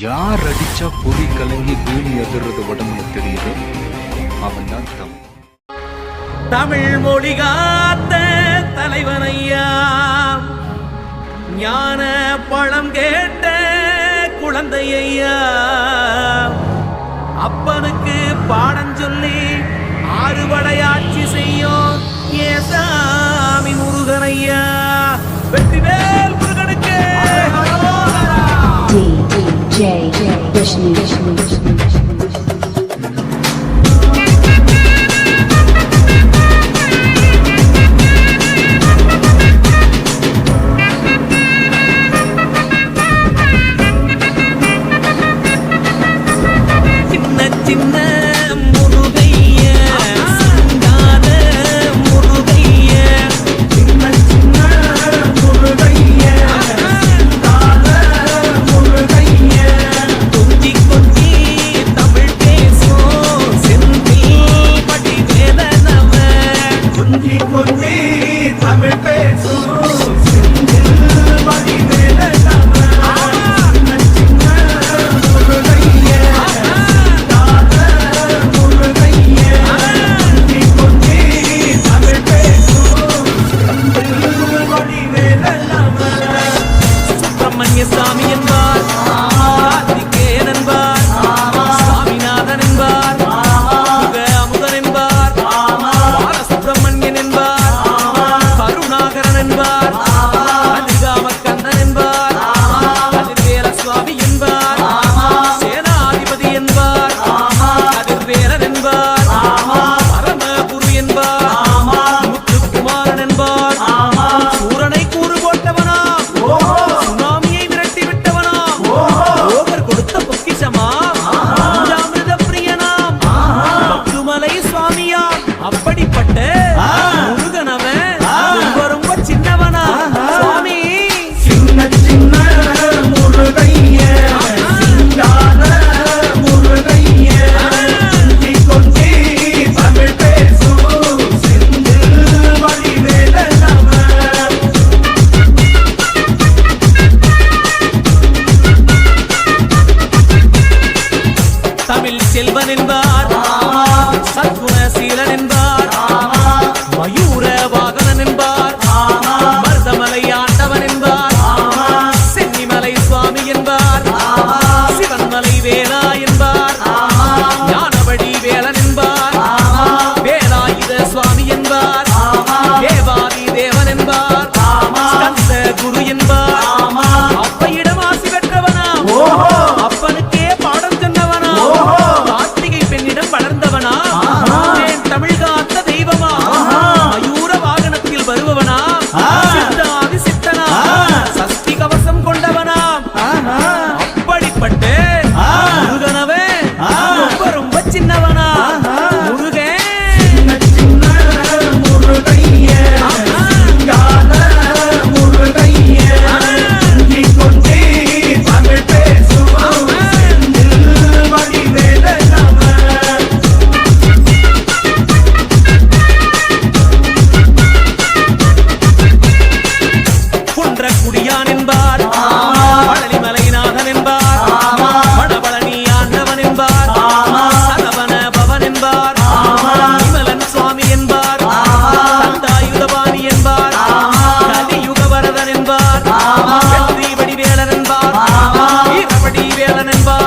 யார் அடிச்சா பொறி கலங்கி பூமி எதிர்றது உடம்புல தெரியுது, அவன் தான் தமிழ் மொழி காத்த தலைவனையா, ஞான பழம் கேட்ட குழந்தையா, அப்பனுக்கு பாடம் சொல்லி ஆறுபடையாட்சி செய்யும் ஏசாமி முருகனையா. வெற்றிவேல் முருகனுக்கு. செல்வன் என்பார், சத்குணசீலன் என்பார், மயூர வாகனன் என்பார், மருதமலை ஆண்டவன் என்பார், சென்னிமலை சுவாமி என்பார், சிவன்மலை வேலா என்பார், ஞானவடி வேலன் என்பார், வேலாயுத சுவாமி என்பார், தேவாதி தேவன் என்பார், ஸ்கந்த குரு என்பார், அப்பையிடம் ஆசி பெற்றவனா, அப்பனுக்கே பாடம் சொன்னவனா, பெண்ணிடம் வளர்ந்தவனா, தமிழ் காத்த தெய்வமா, மயூர வாகனத்தில் வருபவனா, சித்தாதி சித்தனா, சஷ்டி கவசம் கொண்டவனா, அப்படிப்பட்டு முருகனவே ரொம்ப ரொம்ப சின்னவனா. வேலன் என்பார், வீரபடி வேலன் என்பார்,